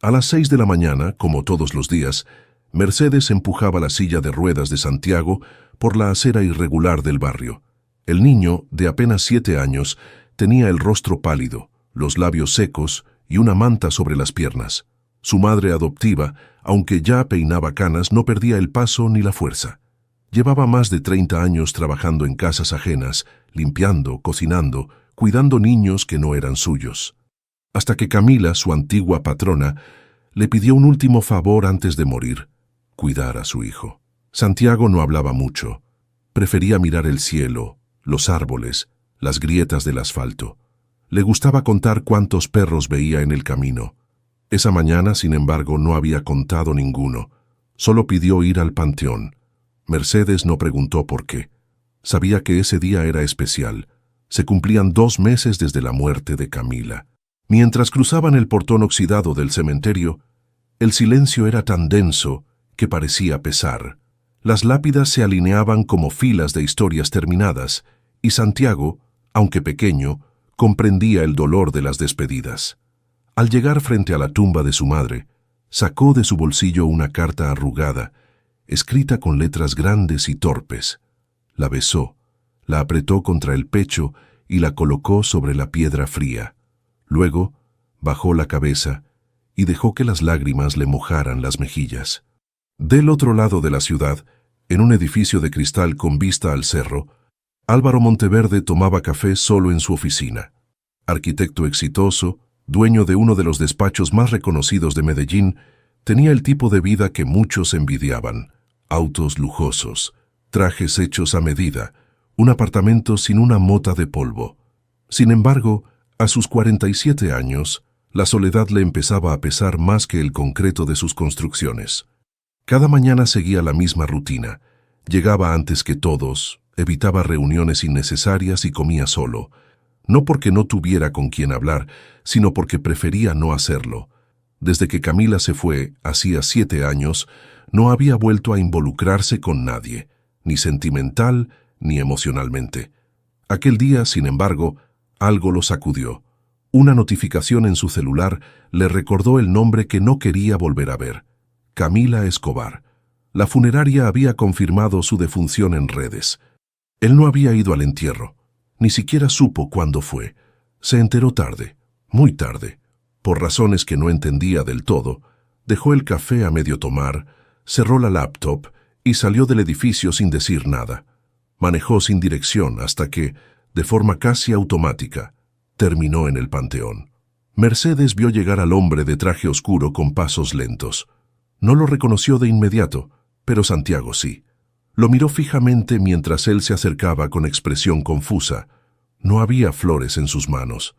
A las 6 de la mañana, como todos los días, Mercedes empujaba la silla de ruedas de Santiago por la acera irregular del barrio. El niño, de apenas 7 años, tenía el rostro pálido, los labios secos y una manta sobre las piernas. Su madre adoptiva, aunque ya peinaba canas, no perdía el paso ni la fuerza. Llevaba más de 30 años trabajando en casas ajenas, limpiando, cocinando, cuidando niños que no eran suyos. Hasta que Camila, su antigua patrona, le pidió un último favor antes de morir: cuidar a su hijo. Santiago no hablaba mucho. Prefería mirar el cielo, los árboles, las grietas del asfalto. Le gustaba contar cuántos perros veía en el camino. Esa mañana, sin embargo, no había contado ninguno. Solo pidió ir al panteón. Mercedes no preguntó por qué. Sabía que ese día era especial. Se cumplían 2 meses desde la muerte de Camila. Mientras cruzaban el portón oxidado del cementerio, el silencio era tan denso que parecía pesar. Las lápidas se alineaban como filas de historias terminadas, y Santiago, aunque pequeño, comprendía el dolor de las despedidas. Al llegar frente a la tumba de su madre, sacó de su bolsillo una carta arrugada, escrita con letras grandes y torpes. La besó, la apretó contra el pecho y la colocó sobre la piedra fría. Luego, bajó la cabeza y dejó que las lágrimas le mojaran las mejillas. Del otro lado de la ciudad, en un edificio de cristal con vista al cerro, Álvaro Monteverde tomaba café solo en su oficina. Arquitecto exitoso, dueño de uno de los despachos más reconocidos de Medellín, tenía el tipo de vida que muchos envidiaban: autos lujosos, trajes hechos a medida, un apartamento sin una mota de polvo. Sin embargo, a sus 47 años, la soledad le empezaba a pesar más que el concreto de sus construcciones. Cada mañana seguía la misma rutina. Llegaba antes que todos, evitaba reuniones innecesarias y comía solo. No porque no tuviera con quien hablar, sino porque prefería no hacerlo. Desde que Camila se fue, hacía 7 años, no había vuelto a involucrarse con nadie, ni sentimental ni emocionalmente. Aquel día, sin embargo, algo lo sacudió. Una notificación en su celular le recordó el nombre que no quería volver a ver: Camila Escobar. La funeraria había confirmado su defunción en redes. Él no había ido al entierro. Ni siquiera supo cuándo fue. Se enteró tarde, muy tarde. Por razones que no entendía del todo, dejó el café a medio tomar, cerró la laptop y salió del edificio sin decir nada. Manejó sin dirección hasta que, de forma casi automática, terminó en el panteón. Mercedes vio llegar al hombre de traje oscuro con pasos lentos. No lo reconoció de inmediato, pero Santiago sí. Lo miró fijamente mientras él se acercaba con expresión confusa. No había flores en sus manos,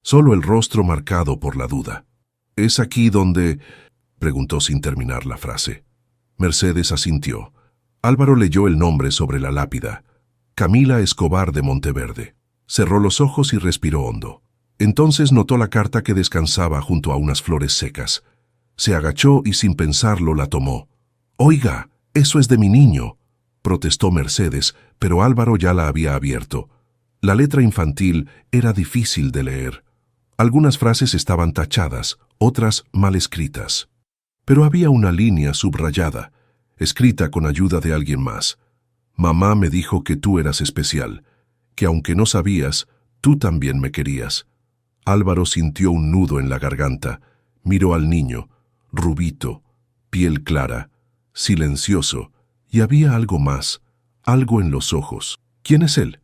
solo el rostro marcado por la duda. «¿Es aquí donde...?» preguntó sin terminar la frase. Mercedes asintió. Álvaro leyó el nombre sobre la lápida: Camila Escobar de Monteverde. Cerró los ojos y respiró hondo. Entonces notó la carta que descansaba junto a unas flores secas. Se agachó y sin pensarlo la tomó. «Oiga, eso es de mi niño», protestó Mercedes, pero Álvaro ya la había abierto. La letra infantil era difícil de leer. Algunas frases estaban tachadas, otras mal escritas. Pero había una línea subrayada, escrita con ayuda de alguien más. «Mamá me dijo que tú eras especial, que aunque no sabías, tú también me querías». Álvaro sintió un nudo en la garganta. Miró al niño, rubito, piel clara, silencioso, y había algo más, algo en los ojos. «¿Quién es él?»,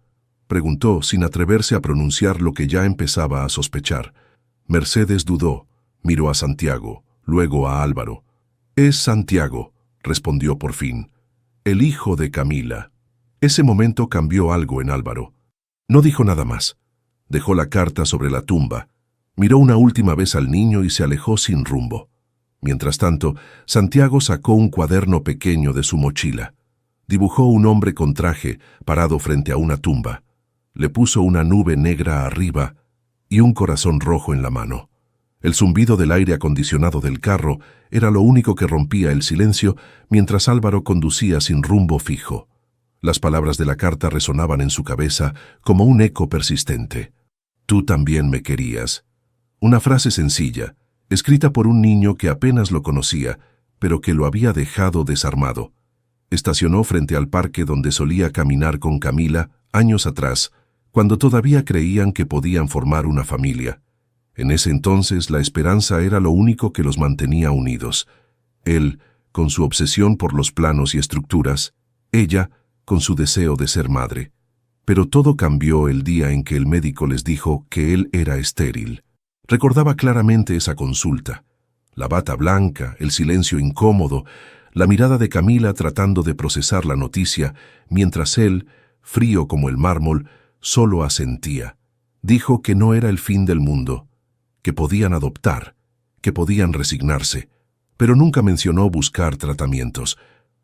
preguntó sin atreverse a pronunciar lo que ya empezaba a sospechar. Mercedes dudó, miró a Santiago, luego a Álvaro. «Es Santiago», respondió por fin, «el hijo de Camila». Ese momento cambió algo en Álvaro. No dijo nada más. Dejó la carta sobre la tumba, miró una última vez al niño y se alejó sin rumbo. Mientras tanto, Santiago sacó un cuaderno pequeño de su mochila. Dibujó un hombre con traje parado frente a una tumba. Le puso una nube negra arriba y un corazón rojo en la mano. El zumbido del aire acondicionado del carro era lo único que rompía el silencio mientras Álvaro conducía sin rumbo fijo. Las palabras de la carta resonaban en su cabeza como un eco persistente. «Tú también me querías». Una frase sencilla, escrita por un niño que apenas lo conocía, pero que lo había dejado desarmado. Estacionó frente al parque donde solía caminar con Camila años atrás, cuando todavía creían que podían formar una familia. En ese entonces la esperanza era lo único que los mantenía unidos. Él, con su obsesión por los planos y estructuras, ella, con su deseo de ser madre. Pero todo cambió el día en que el médico les dijo que él era estéril. Recordaba claramente esa consulta. La bata blanca, el silencio incómodo, la mirada de Camila tratando de procesar la noticia, mientras él, frío como el mármol, solo asentía. Dijo que no era el fin del mundo, que podían adoptar, que podían resignarse, pero nunca mencionó buscar tratamientos.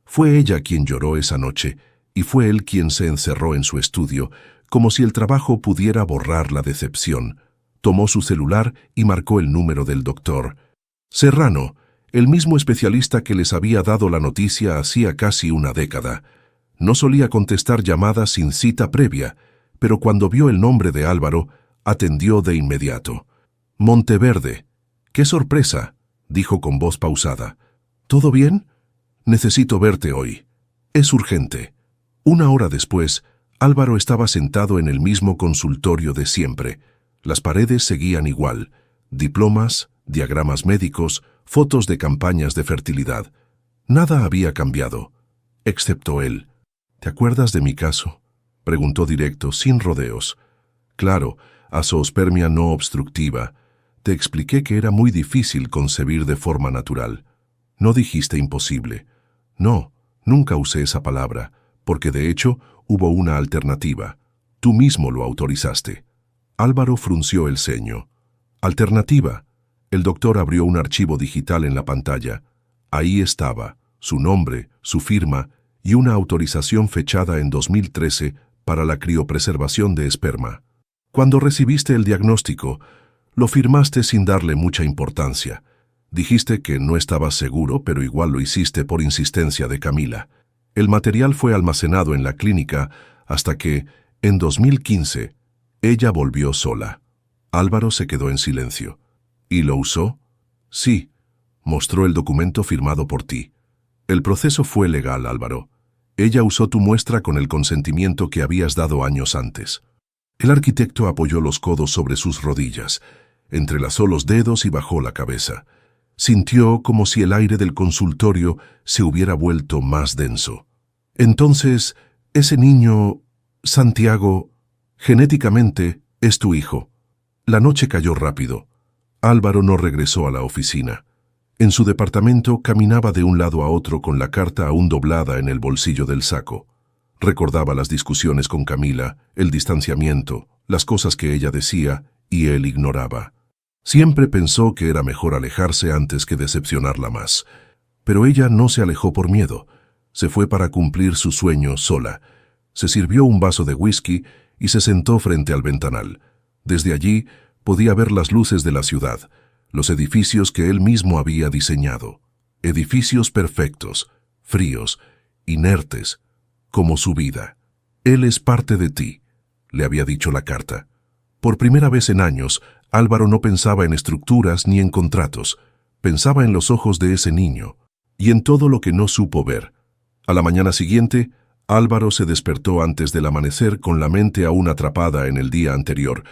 Fue ella quien lloró esa noche, y fue él quien se encerró en su estudio, como si el trabajo pudiera borrar la decepción. Tomó su celular y marcó el número del doctor. Serrano, el mismo especialista que les había dado la noticia hacía casi una década. No solía contestar llamadas sin cita previa, pero cuando vio el nombre de Álvaro, atendió de inmediato. Monteverde. ¡Qué sorpresa!, dijo con voz pausada. ¿Todo bien? Necesito verte hoy. Es urgente. Una hora después, Álvaro estaba sentado en el mismo consultorio de siempre. Las paredes seguían igual. Diplomas, diagramas médicos, fotos de campañas de fertilidad. Nada había cambiado, excepto él. ¿Te acuerdas de mi caso?, preguntó directo, sin rodeos. Claro, azoospermia no obstructiva. Te expliqué que era muy difícil concebir de forma natural. No dijiste imposible. No, nunca usé esa palabra, porque de hecho hubo una alternativa. Tú mismo lo autorizaste. Álvaro frunció el ceño. ¿Alternativa? El doctor abrió un archivo digital en la pantalla. Ahí estaba, su nombre, su firma y una autorización fechada en 2013 para la criopreservación de esperma. Cuando recibiste el diagnóstico, lo firmaste sin darle mucha importancia. Dijiste que no estabas seguro, pero igual lo hiciste por insistencia de Camila. El material fue almacenado en la clínica hasta que, en 2015, ella volvió sola. Álvaro se quedó en silencio. ¿Y lo usó? Sí, mostró el documento firmado por ti. El proceso fue legal, Álvaro. Ella usó tu muestra con el consentimiento que habías dado años antes. El arquitecto apoyó los codos sobre sus rodillas, entrelazó los dedos y bajó la cabeza. Sintió como si el aire del consultorio se hubiera vuelto más denso. Entonces, ese niño, Santiago, genéticamente es tu hijo. La noche cayó rápido. Álvaro no regresó a la oficina. En su departamento caminaba de un lado a otro con la carta aún doblada en el bolsillo del saco. Recordaba las discusiones con Camila, el distanciamiento, las cosas que ella decía y él ignoraba. Siempre pensó que era mejor alejarse antes que decepcionarla más. Pero ella no se alejó por miedo. Se fue para cumplir su sueño sola. Se sirvió un vaso de whisky y se sentó frente al ventanal. Desde allí podía ver las luces de la ciudad, los edificios que él mismo había diseñado. Edificios perfectos, fríos, inertes, como su vida. Él es parte de ti, le había dicho la carta. Por primera vez en años, Álvaro no pensaba en estructuras ni en contratos. Pensaba en los ojos de ese niño y en todo lo que no supo ver. A la mañana siguiente, Álvaro se despertó antes del amanecer con la mente aún atrapada en el día anterior.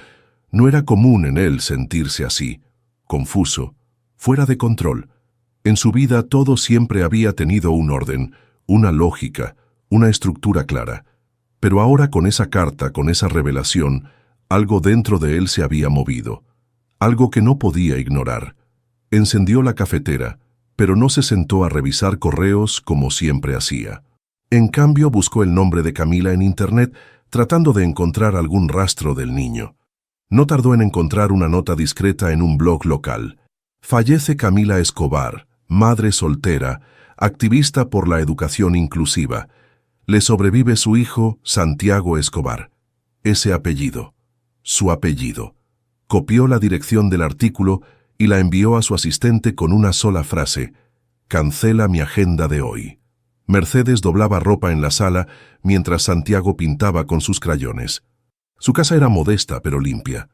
No era común en él sentirse así, confuso, fuera de control. En su vida todo siempre había tenido un orden, una lógica, una estructura clara. Pero ahora con esa carta, con esa revelación, algo dentro de él se había movido. Algo que no podía ignorar. Encendió la cafetera, pero no se sentó a revisar correos como siempre hacía. En cambio buscó el nombre de Camila en internet, tratando de encontrar algún rastro del niño. No tardó en encontrar una nota discreta en un blog local. Fallece Camila Escobar, madre soltera, activista por la educación inclusiva. Le sobrevive su hijo, Santiago Escobar. Ese apellido. Su apellido. Copió la dirección del artículo y la envió a su asistente con una sola frase: «Cancela mi agenda de hoy». Mercedes doblaba ropa en la sala mientras Santiago pintaba con sus crayones. Su casa era modesta pero limpia.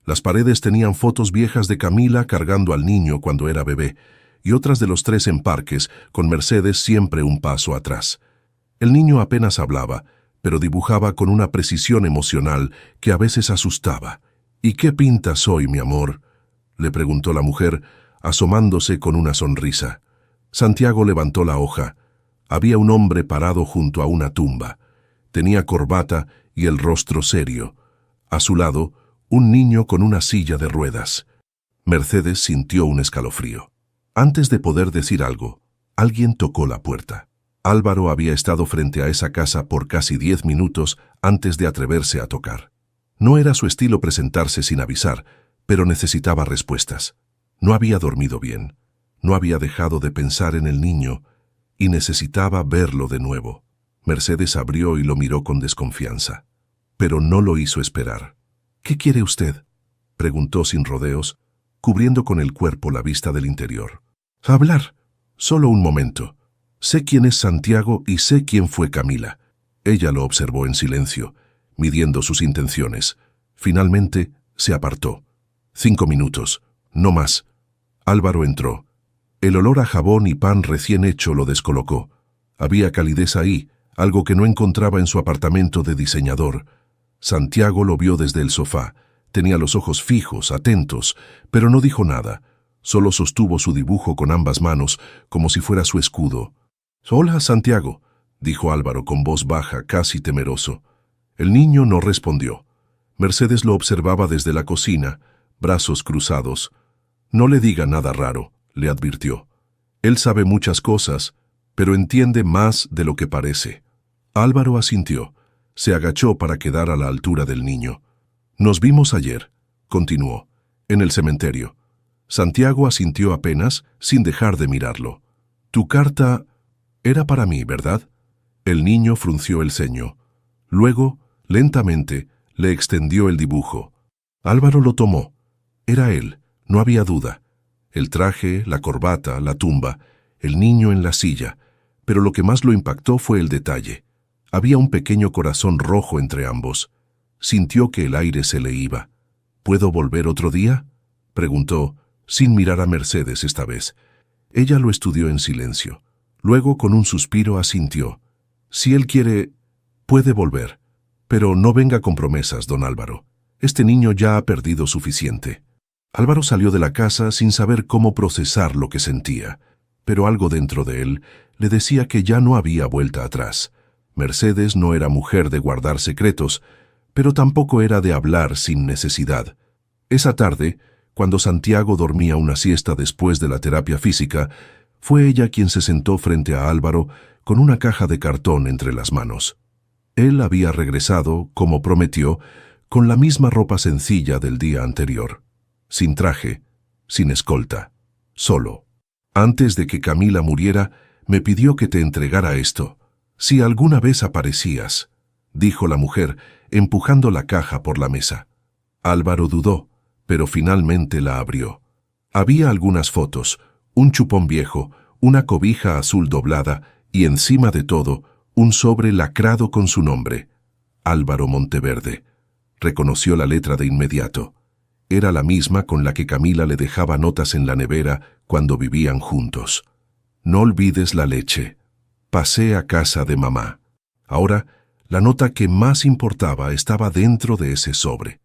Las paredes tenían fotos viejas de Camila cargando al niño cuando era bebé, y otras de los tres en parques, con Mercedes siempre un paso atrás. El niño apenas hablaba, pero dibujaba con una precisión emocional que a veces asustaba. «¿Y qué pintas hoy, mi amor?», le preguntó la mujer, asomándose con una sonrisa. Santiago levantó la hoja. Había un hombre parado junto a una tumba. Tenía corbata y el rostro serio. A su lado, un niño con una silla de ruedas. Mercedes sintió un escalofrío. Antes de poder decir algo, alguien tocó la puerta. Álvaro había estado frente a esa casa por casi 10 minutos antes de atreverse a tocar. No era su estilo presentarse sin avisar, pero necesitaba respuestas. No había dormido bien, no había dejado de pensar en el niño y necesitaba verlo de nuevo. Mercedes abrió y lo miró con desconfianza, pero no lo hizo esperar. «¿Qué quiere usted?», preguntó sin rodeos, cubriendo con el cuerpo la vista del interior. «Hablar. Solo un momento. Sé quién es Santiago y sé quién fue Camila». Ella lo observó en silencio, midiendo sus intenciones. Finalmente, se apartó. 5 minutos, no más. Álvaro entró. El olor a jabón y pan recién hecho lo descolocó. Había calidez ahí, algo que no encontraba en su apartamento de diseñador. Santiago lo vio desde el sofá. Tenía los ojos fijos, atentos, pero no dijo nada. Solo sostuvo su dibujo con ambas manos, como si fuera su escudo. «Hola, Santiago», dijo Álvaro con voz baja, casi temeroso. El niño no respondió. Mercedes lo observaba desde la cocina, brazos cruzados. «No le diga nada raro», le advirtió. «Él sabe muchas cosas, pero entiende más de lo que parece». Álvaro asintió. Se agachó para quedar a la altura del niño. «Nos vimos ayer», continuó, «en el cementerio». Santiago asintió apenas, sin dejar de mirarlo. «Tu carta era para mí, ¿verdad?». El niño frunció el ceño. Luego, lentamente, le extendió el dibujo. Álvaro lo tomó. Era él, no había duda. El traje, la corbata, la tumba, el niño en la silla. Pero lo que más lo impactó fue el detalle. Había un pequeño corazón rojo entre ambos. Sintió que el aire se le iba. «¿Puedo volver otro día?», preguntó, sin mirar a Mercedes esta vez. Ella lo estudió en silencio. Luego, con un suspiro, asintió. «Si él quiere, puede volver. Pero no venga con promesas, don Álvaro. Este niño ya ha perdido suficiente». Álvaro salió de la casa sin saber cómo procesar lo que sentía, pero algo dentro de él le decía que ya no había vuelta atrás. Mercedes no era mujer de guardar secretos, pero tampoco era de hablar sin necesidad. Esa tarde, cuando Santiago dormía una siesta después de la terapia física, fue ella quien se sentó frente a Álvaro con una caja de cartón entre las manos. Él había regresado, como prometió, con la misma ropa sencilla del día anterior. Sin traje, sin escolta, solo. «Antes de que Camila muriera, me pidió que te entregara esto. Si alguna vez aparecías», dijo la mujer, empujando la caja por la mesa. Álvaro dudó, pero finalmente la abrió. Había algunas fotos, un chupón viejo, una cobija azul doblada y encima de todo, un sobre lacrado con su nombre. Álvaro Monteverde. Reconoció la letra de inmediato. Era la misma con la que Camila le dejaba notas en la nevera cuando vivían juntos. «No olvides la leche. Pasé a casa de mamá». Ahora, la nota que más importaba estaba dentro de ese sobre.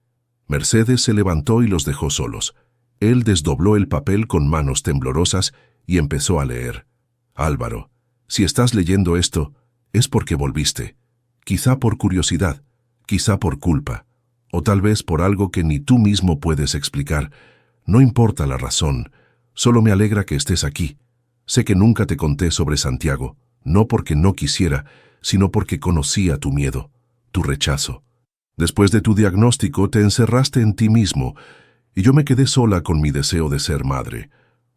Mercedes se levantó y los dejó solos. Él desdobló el papel con manos temblorosas y empezó a leer. «Álvaro, si estás leyendo esto, es porque volviste. Quizá por curiosidad, quizá por culpa, o tal vez por algo que ni tú mismo puedes explicar. No importa la razón, solo me alegra que estés aquí. Sé que nunca te conté sobre Santiago, no porque no quisiera, sino porque conocía tu miedo, tu rechazo. Después de tu diagnóstico te encerraste en ti mismo, y yo me quedé sola con mi deseo de ser madre.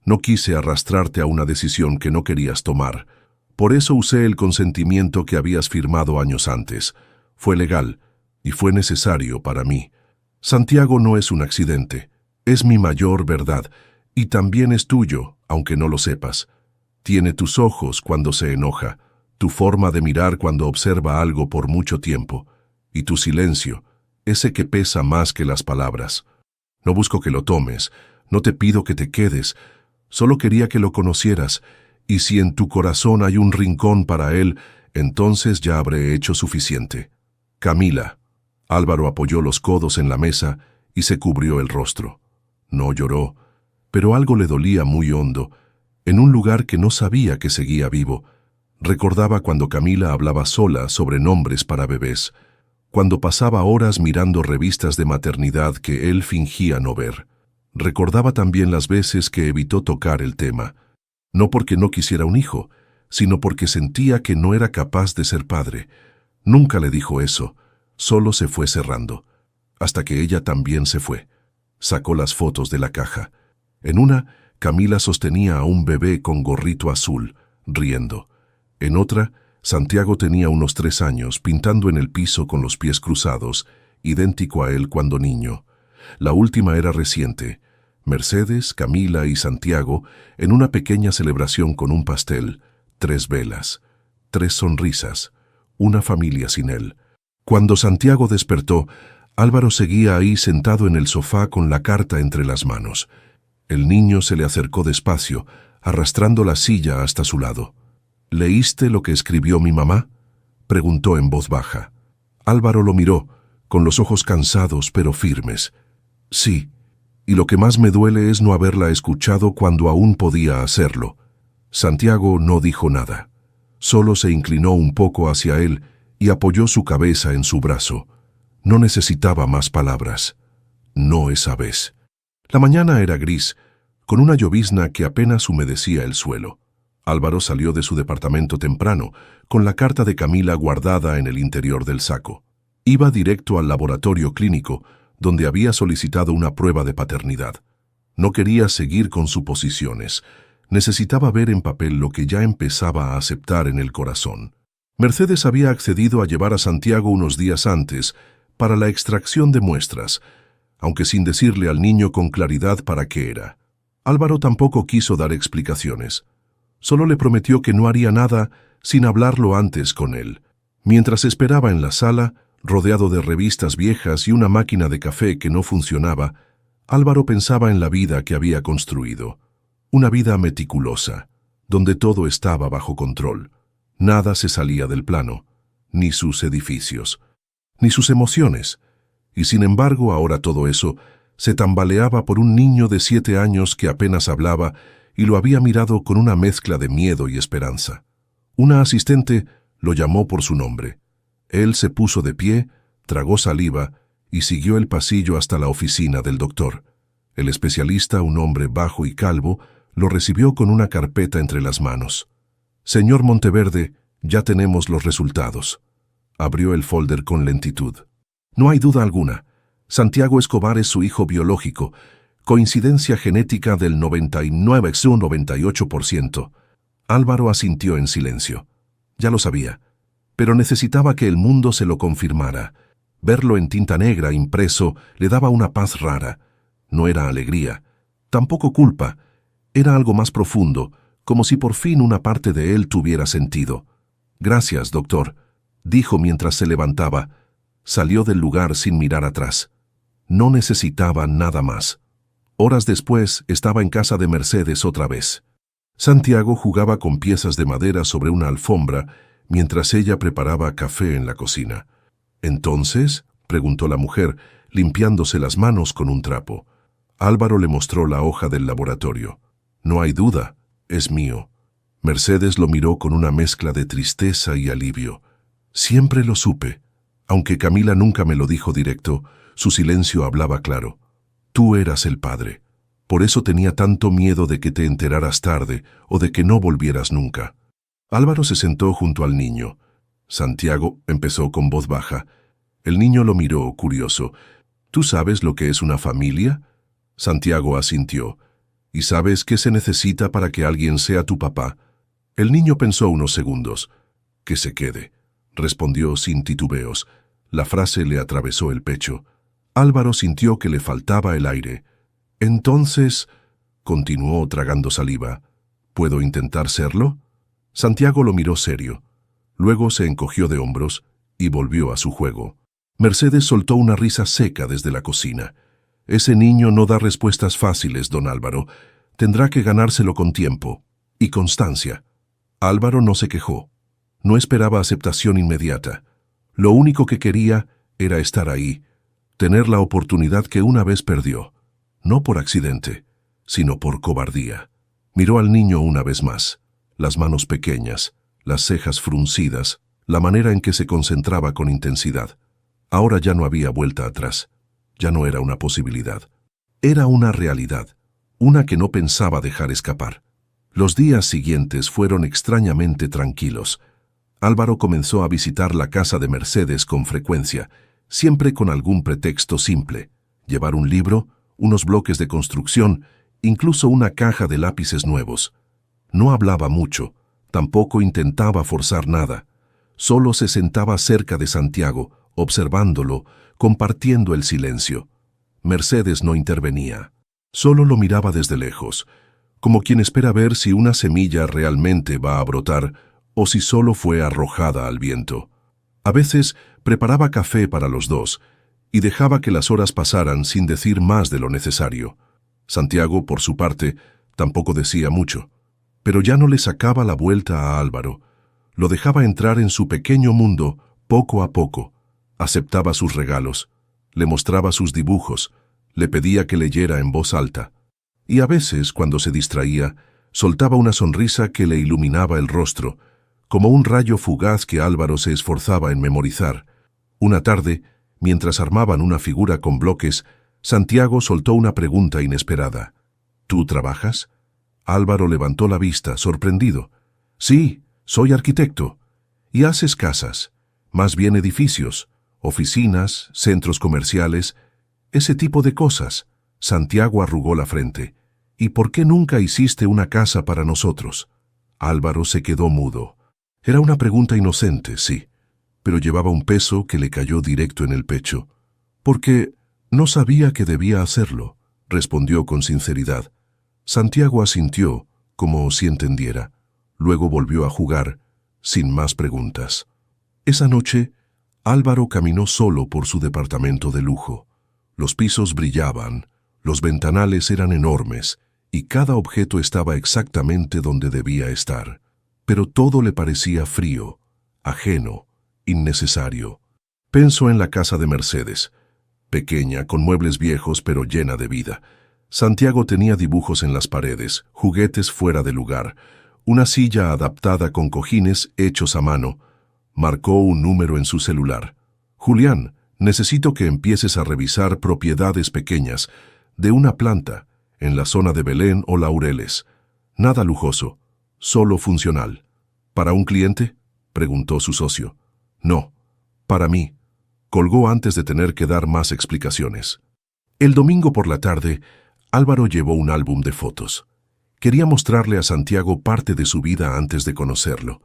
No quise arrastrarte a una decisión que no querías tomar. Por eso usé el consentimiento que habías firmado años antes. Fue legal, y fue necesario para mí. Santiago no es un accidente, es mi mayor verdad, y también es tuyo, aunque no lo sepas. Tiene tus ojos cuando se enoja, tu forma de mirar cuando observa algo por mucho tiempo, y tu silencio, ese que pesa más que las palabras. No busco que lo tomes, no te pido que te quedes, solo quería que lo conocieras, y si en tu corazón hay un rincón para él, entonces ya habré hecho suficiente. Camila. Álvaro apoyó los codos en la mesa y se cubrió el rostro. No lloró, pero algo le dolía muy hondo, en un lugar que no sabía que seguía vivo. Recordaba cuando Camila hablaba sola sobre nombres para bebés, cuando pasaba horas mirando revistas de maternidad que él fingía no ver. Recordaba también las veces que evitó tocar el tema, no porque no quisiera un hijo, sino porque sentía que no era capaz de ser padre. Nunca le dijo eso, solo se fue cerrando, hasta que ella también se fue. Sacó las fotos de la caja. En una, Camila sostenía a un bebé con gorrito azul, riendo. En otra, Santiago tenía unos 3 años, pintando en el piso con los pies cruzados, idéntico a él cuando niño. La última era reciente. Mercedes, Camila y Santiago en una pequeña celebración con un pastel, 3 velas, 3 sonrisas, una familia sin él. Cuando Santiago despertó, Álvaro seguía ahí sentado en el sofá con la carta entre las manos. El niño se le acercó despacio, arrastrando la silla hasta su lado. «¿Leíste lo que escribió mi mamá?», preguntó en voz baja. Álvaro lo miró, con los ojos cansados pero firmes. «Sí, y lo que más me duele es no haberla escuchado cuando aún podía hacerlo». Santiago no dijo nada. Solo se inclinó un poco hacia él y apoyó su cabeza en su brazo. No necesitaba más palabras. No esa vez. La mañana era gris, con una llovizna que apenas humedecía el suelo. Álvaro salió de su departamento temprano, con la carta de Camila guardada en el interior del saco. Iba directo al laboratorio clínico, donde había solicitado una prueba de paternidad. No quería seguir con suposiciones. Necesitaba ver en papel lo que ya empezaba a aceptar en el corazón. Mercedes había accedido a llevar a Santiago unos días antes para la extracción de muestras, aunque sin decirle al niño con claridad para qué era. Álvaro tampoco quiso dar explicaciones. Solo le prometió que no haría nada sin hablarlo antes con él. Mientras esperaba en la sala, rodeado de revistas viejas y una máquina de café que no funcionaba, Álvaro pensaba en la vida que había construido. Una vida meticulosa, donde todo estaba bajo control. Nada se salía del plano, ni sus edificios, ni sus emociones. Y sin embargo, ahora todo eso se tambaleaba por un niño de 7 años que apenas hablaba y lo había mirado con una mezcla de miedo y esperanza. Una asistente lo llamó por su nombre. Él se puso de pie, tragó saliva y siguió el pasillo hasta la oficina del doctor. El especialista, un hombre bajo y calvo, lo recibió con una carpeta entre las manos. «Señor Monteverde, ya tenemos los resultados». Abrió el folder con lentitud. «No hay duda alguna. Santiago Escobar es su hijo biológico. Coincidencia genética del 99,98%. Álvaro asintió en silencio. Ya lo sabía, pero necesitaba que el mundo se lo confirmara. Verlo en tinta negra impreso le daba una paz rara. No era alegría, tampoco culpa. Era algo más profundo, como si por fin una parte de él tuviera sentido. «Gracias, doctor», dijo mientras se levantaba. Salió del lugar sin mirar atrás. No necesitaba nada más. Horas después estaba en casa de Mercedes otra vez. Santiago jugaba con piezas de madera sobre una alfombra mientras ella preparaba café en la cocina. «¿Entonces?», preguntó la mujer, limpiándose las manos con un trapo. Álvaro le mostró la hoja del laboratorio. «No hay duda, es mío». Mercedes lo miró con una mezcla de tristeza y alivio. «Siempre lo supe. Aunque Camila nunca me lo dijo directo, su silencio hablaba claro. Tú eras el padre. Por eso tenía tanto miedo de que te enteraras tarde o de que no volvieras nunca». Álvaro se sentó junto al niño. Santiago empezó con voz baja. El niño lo miró, curioso. «¿Tú sabes lo que es una familia?». Santiago asintió. «¿Y sabes qué se necesita para que alguien sea tu papá?». El niño pensó unos segundos. «Que se quede», respondió sin titubeos. La frase le atravesó el pecho. Álvaro sintió que le faltaba el aire. «Entonces», continuó tragando saliva, «¿puedo intentar serlo?». Santiago lo miró serio. Luego se encogió de hombros y volvió a su juego. Mercedes soltó una risa seca desde la cocina. Ese niño no da respuestas fáciles, don Álvaro. Tendrá que ganárselo con tiempo y constancia. Álvaro no se quejó. No esperaba aceptación inmediata. Lo único que quería era estar ahí, tener la oportunidad que una vez perdió, no por accidente, sino por cobardía. Miró al niño una vez más, las manos pequeñas, las cejas fruncidas, la manera en que se concentraba con intensidad. Ahora ya no había vuelta atrás, ya no era una posibilidad. Era una realidad, una que no pensaba dejar escapar. Los días siguientes fueron extrañamente tranquilos. Álvaro comenzó a visitar la casa de Mercedes con frecuencia, siempre con algún pretexto simple: llevar un libro, unos bloques de construcción, incluso una caja de lápices nuevos. No hablaba mucho, tampoco intentaba forzar nada. Solo se sentaba cerca de Santiago, observándolo, compartiendo el silencio. Mercedes no intervenía. Solo lo miraba desde lejos, como quien espera ver si una semilla realmente va a brotar o si solo fue arrojada al viento. A veces preparaba café para los dos y dejaba que las horas pasaran sin decir más de lo necesario. Santiago, por su parte, tampoco decía mucho, pero ya no le sacaba la vuelta a Álvaro. Lo dejaba entrar en su pequeño mundo poco a poco. Aceptaba sus regalos, le mostraba sus dibujos, le pedía que leyera en voz alta. Y a veces, cuando se distraía, soltaba una sonrisa que le iluminaba el rostro, como un rayo fugaz que Álvaro se esforzaba en memorizar. Una tarde, mientras armaban una figura con bloques, Santiago soltó una pregunta inesperada. ¿Tú trabajas? Álvaro levantó la vista, sorprendido. Sí, soy arquitecto. ¿Y haces casas? Más bien edificios, oficinas, centros comerciales, ese tipo de cosas. Santiago arrugó la frente. ¿Y por qué nunca hiciste una casa para nosotros? Álvaro se quedó mudo. Era una pregunta inocente, sí, pero llevaba un peso que le cayó directo en el pecho. Porque no sabía que debía hacerlo, respondió con sinceridad. Santiago asintió, como si entendiera. Luego volvió a jugar, sin más preguntas. Esa noche, Álvaro caminó solo por su departamento de lujo. Los pisos brillaban, los ventanales eran enormes, y cada objeto estaba exactamente donde debía estar. Pero todo le parecía frío, ajeno, innecesario. Pensó en la casa de Mercedes, pequeña, con muebles viejos pero llena de vida. Santiago tenía dibujos en las paredes, juguetes fuera de lugar, una silla adaptada con cojines hechos a mano. Marcó un número en su celular. Julián, necesito que empieces a revisar propiedades pequeñas, de una planta, en la zona de Belén o Laureles. Nada lujoso, solo funcional. ¿Para un cliente?, preguntó su socio. No, para mí. Colgó antes de tener que dar más explicaciones. El domingo por la tarde, Álvaro llevó un álbum de fotos. Quería mostrarle a Santiago parte de su vida antes de conocerlo.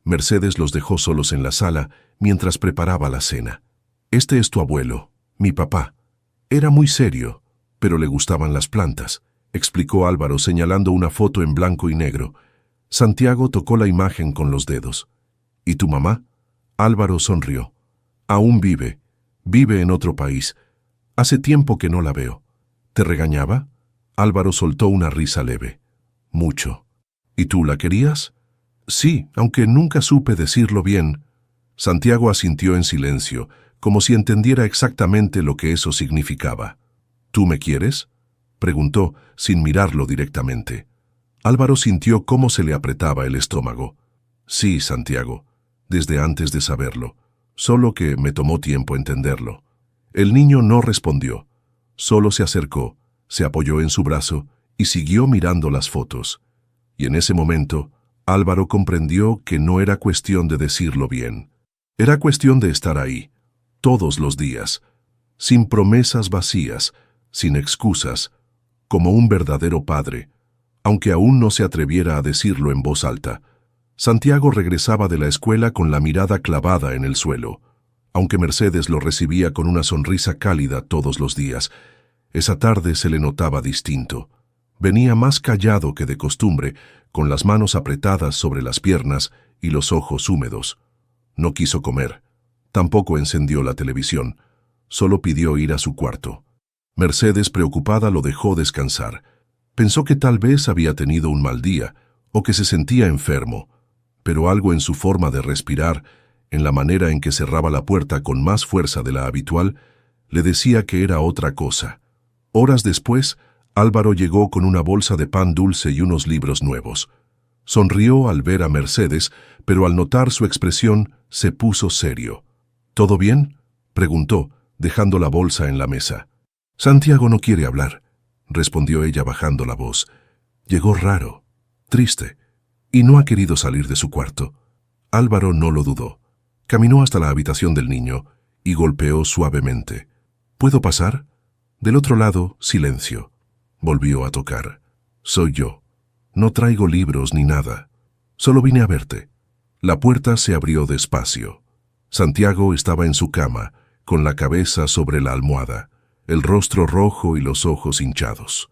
Mercedes los dejó solos en la sala mientras preparaba la cena. Este es tu abuelo, mi papá. Era muy serio, pero le gustaban las plantas, explicó Álvaro señalando una foto en blanco y negro. Santiago tocó la imagen con los dedos. ¿Y tu mamá? Álvaro sonrió. Aún vive. Vive en otro país. Hace tiempo que no la veo. ¿Te regañaba? Álvaro soltó una risa leve. Mucho. ¿Y tú la querías? Sí, aunque nunca supe decirlo bien. Santiago asintió en silencio, como si entendiera exactamente lo que eso significaba. ¿Tú me quieres?, preguntó, sin mirarlo directamente. Álvaro sintió cómo se le apretaba el estómago. Sí, Santiago, desde antes de saberlo, solo que me tomó tiempo entenderlo. El niño no respondió, solo se acercó, se apoyó en su brazo y siguió mirando las fotos. Y en ese momento, Álvaro comprendió que no era cuestión de decirlo bien. Era cuestión de estar ahí, todos los días, sin promesas vacías, sin excusas, como un verdadero padre, aunque aún no se atreviera a decirlo en voz alta. Santiago regresaba de la escuela con la mirada clavada en el suelo, aunque Mercedes lo recibía con una sonrisa cálida todos los días. Esa tarde se le notaba distinto. Venía más callado que de costumbre, con las manos apretadas sobre las piernas y los ojos húmedos. No quiso comer. Tampoco encendió la televisión. Solo pidió ir a su cuarto. Mercedes, preocupada, lo dejó descansar. Pensó que tal vez había tenido un mal día o que se sentía enfermo, pero algo en su forma de respirar, en la manera en que cerraba la puerta con más fuerza de la habitual, le decía que era otra cosa. Horas después, Álvaro llegó con una bolsa de pan dulce y unos libros nuevos. Sonrió al ver a Mercedes, pero al notar su expresión, se puso serio. ¿Todo bien?, preguntó, dejando la bolsa en la mesa. Santiago no quiere hablar, respondió ella bajando la voz. Llegó raro, triste, y no ha querido salir de su cuarto. Álvaro no lo dudó. Caminó hasta la habitación del niño y golpeó suavemente. ¿Puedo pasar? Del otro lado, silencio. Volvió a tocar. Soy yo. No traigo libros ni nada. Solo vine a verte. La puerta se abrió despacio. Santiago estaba en su cama, con la cabeza sobre la almohada, el rostro rojo y los ojos hinchados.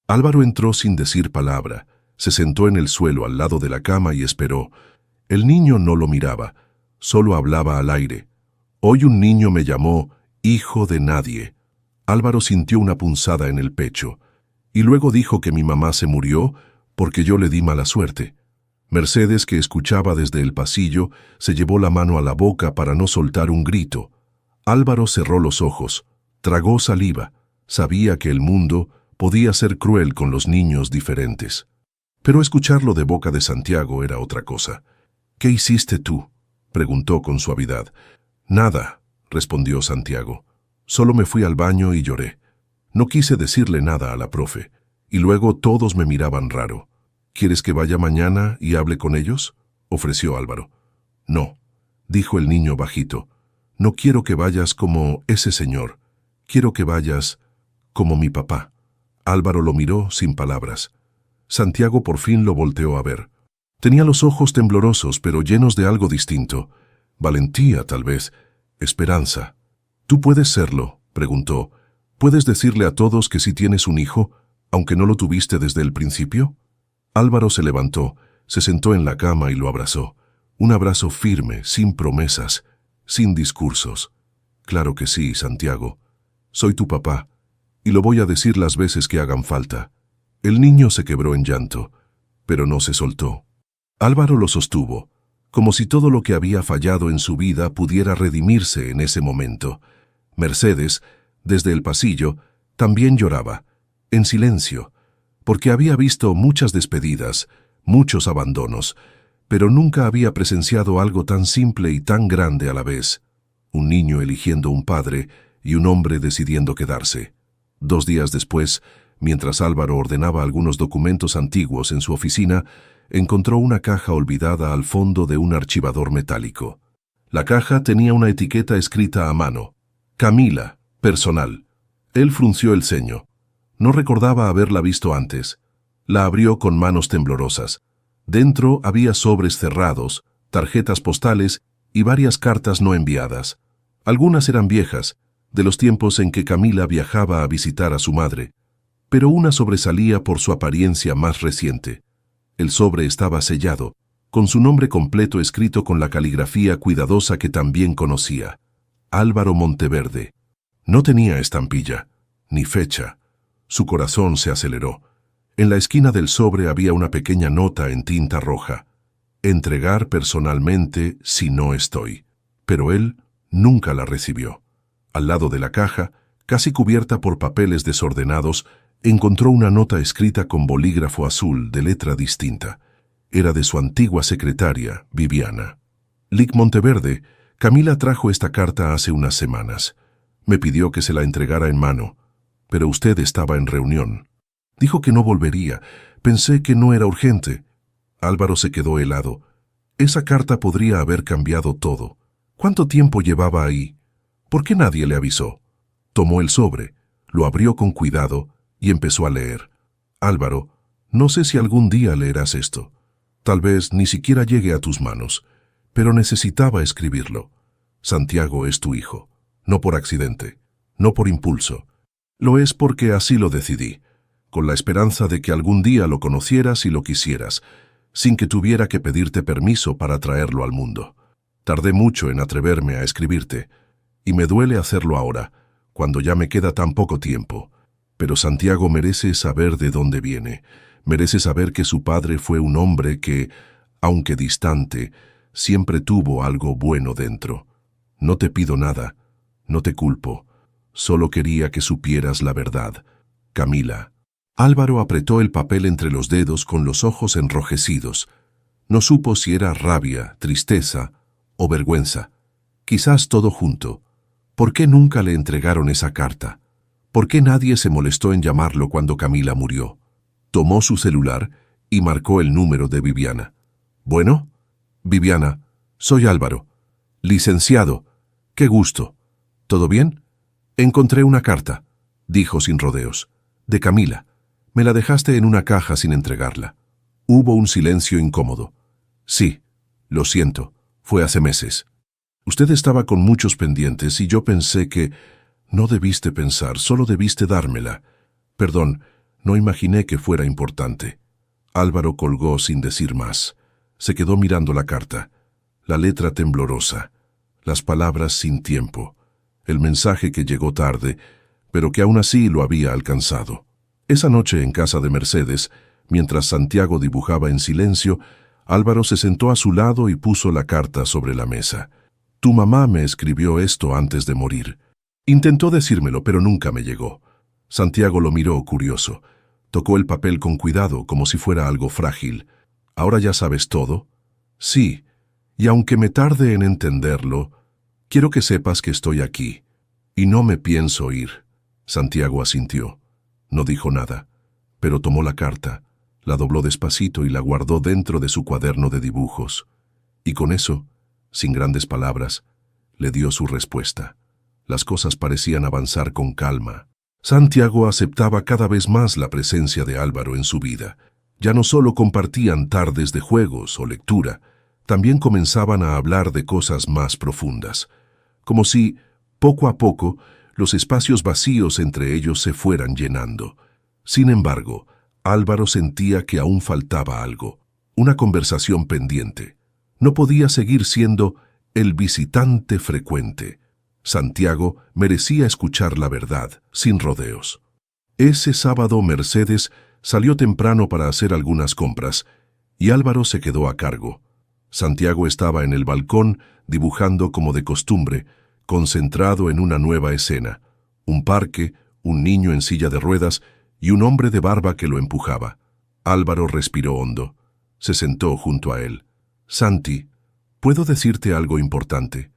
Álvaro entró sin decir palabra, se sentó en el suelo al lado de la cama y esperó. El niño no lo miraba, solo hablaba al aire. Hoy un niño me llamó hijo de nadie. Álvaro sintió una punzada en el pecho, y luego dijo que mi mamá se murió porque yo le di mala suerte. Mercedes, que escuchaba desde el pasillo, se llevó la mano a la boca para no soltar un grito. Álvaro cerró los ojos, tragó saliva, sabía que el mundo podía ser cruel con los niños diferentes. Pero escucharlo de boca de Santiago era otra cosa. ¿Qué hiciste tú?, preguntó con suavidad. Nada, respondió Santiago. Solo me fui al baño y lloré. No quise decirle nada a la profe, y luego todos me miraban raro. ¿Quieres que vaya mañana y hable con ellos?, ofreció Álvaro. No, dijo el niño bajito. No quiero que vayas como ese señor. Quiero que vayas como mi papá. Álvaro lo miró sin palabras. Santiago por fin lo volteó a ver. Tenía los ojos temblorosos, pero llenos de algo distinto. Valentía, tal vez. Esperanza. ¿Tú puedes serlo?, preguntó. ¿Puedes decirle a todos que sí tienes un hijo, aunque no lo tuviste desde el principio? Álvaro se levantó, se sentó en la cama y lo abrazó. Un abrazo firme, sin promesas, sin discursos. Claro que sí, Santiago. Soy tu papá, y lo voy a decir las veces que hagan falta. El niño se quebró en llanto, pero no se soltó. Álvaro lo sostuvo, como si todo lo que había fallado en su vida pudiera redimirse en ese momento. Mercedes, desde el pasillo, también lloraba, en silencio, porque había visto muchas despedidas, muchos abandonos, pero nunca había presenciado algo tan simple y tan grande a la vez. Un niño eligiendo un padre y un hombre decidiendo quedarse. 2 días después, mientras Álvaro ordenaba algunos documentos antiguos en su oficina, encontró una caja olvidada al fondo de un archivador metálico. La caja tenía una etiqueta escrita a mano. Camila, personal. Él frunció el ceño. No recordaba haberla visto antes. La abrió con manos temblorosas. Dentro había sobres cerrados, tarjetas postales y varias cartas no enviadas. Algunas eran viejas, de los tiempos en que Camila viajaba a visitar a su madre, pero una sobresalía por su apariencia más reciente. El sobre estaba sellado, con su nombre completo escrito con la caligrafía cuidadosa que también conocía. Álvaro Monteverde. No tenía estampilla, ni fecha. Su corazón se aceleró. En la esquina del sobre había una pequeña nota en tinta roja. Entregar personalmente si no estoy. Pero él nunca la recibió. Al lado de la caja, casi cubierta por papeles desordenados, encontró una nota escrita con bolígrafo azul de letra distinta. Era de su antigua secretaria, Viviana. Lic Monteverde, Camila trajo esta carta hace unas semanas. Me pidió que se la entregara en mano, pero usted estaba en reunión. Dijo que no volvería. Pensé que no era urgente. Álvaro se quedó helado. Esa carta podría haber cambiado todo. ¿Cuánto tiempo llevaba ahí? ¿Por qué nadie le avisó? Tomó el sobre, lo abrió con cuidado y empezó a leer. Álvaro, no sé si algún día leerás esto. Tal vez ni siquiera llegue a tus manos, pero necesitaba escribirlo. Santiago es tu hijo, no por accidente, no por impulso. Lo es porque así lo decidí, con la esperanza de que algún día lo conocieras y lo quisieras, sin que tuviera que pedirte permiso para traerlo al mundo. Tardé mucho en atreverme a escribirte, y me duele hacerlo ahora, cuando ya me queda tan poco tiempo. Pero Santiago merece saber de dónde viene. Merece saber que su padre fue un hombre que, aunque distante, siempre tuvo algo bueno dentro. No te pido nada, no te culpo. Solo quería que supieras la verdad. Camila. Álvaro apretó el papel entre los dedos con los ojos enrojecidos. No supo si era rabia, tristeza o vergüenza. Quizás todo junto. ¿Por qué nunca le entregaron esa carta? ¿Por qué nadie se molestó en llamarlo cuando Camila murió? Tomó su celular y marcó el número de Viviana. ¿Bueno? Viviana, soy Álvaro. Licenciado, qué gusto. ¿Todo bien? Encontré una carta, dijo sin rodeos, de Camila. Me la dejaste en una caja sin entregarla. Hubo un silencio incómodo. Sí, lo siento, fue hace meses. Usted estaba con muchos pendientes y yo pensé que... No debiste pensar, solo debiste dármela. Perdón, no imaginé que fuera importante. Álvaro colgó sin decir más. Se quedó mirando la carta. La letra temblorosa. Las palabras sin tiempo. El mensaje que llegó tarde, pero que aún así lo había alcanzado. Esa noche en casa de Mercedes, mientras Santiago dibujaba en silencio, Álvaro se sentó a su lado y puso la carta sobre la mesa. Tu mamá me escribió esto antes de morir. Intentó decírmelo, pero nunca me llegó. Santiago lo miró curioso. Tocó el papel con cuidado, como si fuera algo frágil. ¿Ahora ya sabes todo? Sí, y aunque me tarde en entenderlo, quiero que sepas que estoy aquí, y no me pienso ir. Santiago asintió. No dijo nada, pero tomó la carta, la dobló despacito y la guardó dentro de su cuaderno de dibujos. Y con eso, sin grandes palabras, le dio su respuesta. Las cosas parecían avanzar con calma. Santiago aceptaba cada vez más la presencia de Álvaro en su vida. Ya no solo compartían tardes de juegos o lectura, también comenzaban a hablar de cosas más profundas, como si, poco a poco, los espacios vacíos entre ellos se fueran llenando. Sin embargo, Álvaro sentía que aún faltaba algo, una conversación pendiente. No podía seguir siendo el visitante frecuente. Santiago merecía escuchar la verdad, sin rodeos. Ese sábado Mercedes salió temprano para hacer algunas compras, y Álvaro se quedó a cargo. Santiago estaba en el balcón, dibujando como de costumbre, concentrado en una nueva escena. Un parque, un niño en silla de ruedas y un hombre de barba que lo empujaba. Álvaro respiró hondo. Se sentó junto a él. Santi, ¿puedo decirte algo importante?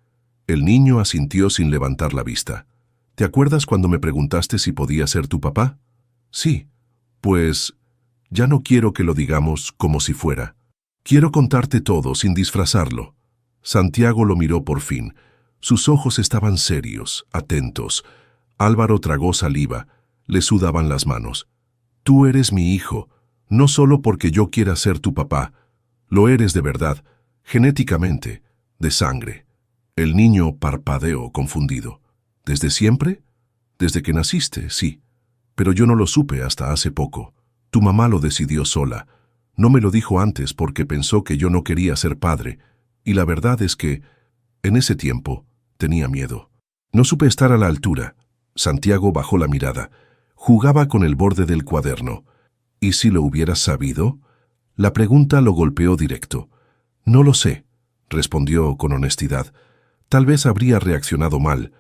El niño asintió sin levantar la vista. ¿Te acuerdas cuando me preguntaste si podía ser tu papá? Sí. Pues, ya no quiero que lo digamos como si fuera. Quiero contarte todo sin disfrazarlo. Santiago lo miró por fin. Sus ojos estaban serios, atentos. Álvaro tragó saliva. Le sudaban las manos. Tú eres mi hijo, no solo porque yo quiera ser tu papá. Lo eres de verdad, genéticamente, de sangre. El niño parpadeó confundido. ¿Desde siempre? Desde que naciste, sí. Pero yo no lo supe hasta hace poco. Tu mamá lo decidió sola. No me lo dijo antes porque pensó que yo no quería ser padre. Y la verdad es que, en ese tiempo, tenía miedo. No supe estar a la altura. Santiago bajó la mirada. Jugaba con el borde del cuaderno. ¿Y si lo hubieras sabido? La pregunta lo golpeó directo. No lo sé, respondió con honestidad. Tal vez habría reaccionado mal,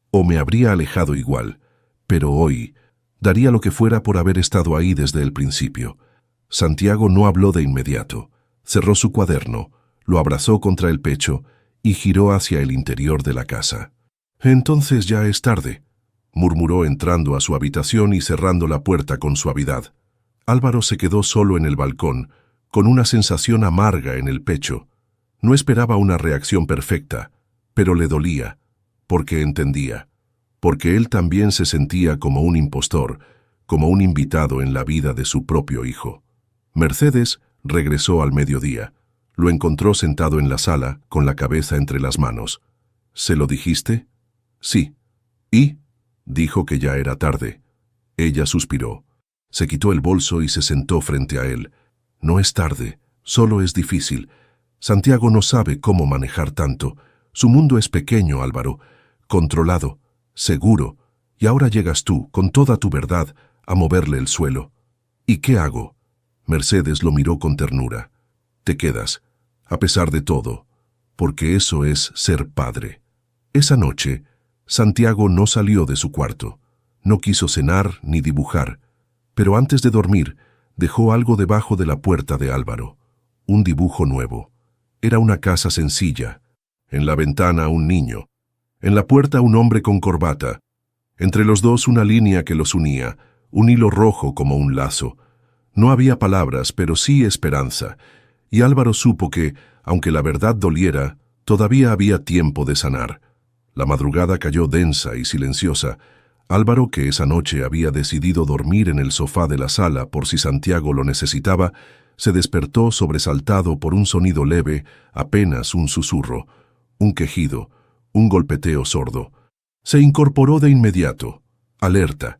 o me habría alejado igual, pero hoy daría lo que fuera por haber estado ahí desde el principio. Santiago no habló de inmediato. Cerró su cuaderno, lo abrazó contra el pecho y giró hacia el interior de la casa. Entonces ya es tarde, murmuró entrando a su habitación y cerrando la puerta con suavidad. Álvaro se quedó solo en el balcón, con una sensación amarga en el pecho. No esperaba una reacción perfecta, pero le dolía, porque entendía, porque él también se sentía como un impostor, como un invitado en la vida de su propio hijo. Mercedes regresó al mediodía. Lo encontró sentado en la sala, con la cabeza entre las manos. ¿Se lo dijiste? Sí. ¿Y? Dijo que ya era tarde. Ella suspiró. Se quitó el bolso y se sentó frente a él. No es tarde, solo es difícil. Santiago no sabe cómo manejar tanto. Su mundo es pequeño, Álvaro, controlado, seguro, Y ahora llegas tú, con toda tu verdad, a moverle el suelo. ¿Y qué hago? Mercedes lo miró con ternura. Te quedas, a pesar de todo, porque eso es ser padre. Esa noche, Santiago no salió de su cuarto. No quiso cenar ni dibujar, pero antes de dormir, dejó algo debajo de la puerta de Álvaro. Un dibujo nuevo. Era una casa sencilla. En la ventana un niño. En la puerta un hombre con corbata. Entre los dos una línea que los unía, un hilo rojo como un lazo. No había palabras, pero sí esperanza. Y Álvaro supo que, aunque la verdad doliera, todavía había tiempo de sanar. La madrugada cayó densa y silenciosa. Álvaro, que esa noche había decidido dormir en el sofá de la sala por si Santiago lo necesitaba, se despertó sobresaltado por un sonido leve, apenas un susurro, un quejido, un golpeteo sordo. Se incorporó de inmediato, alerta.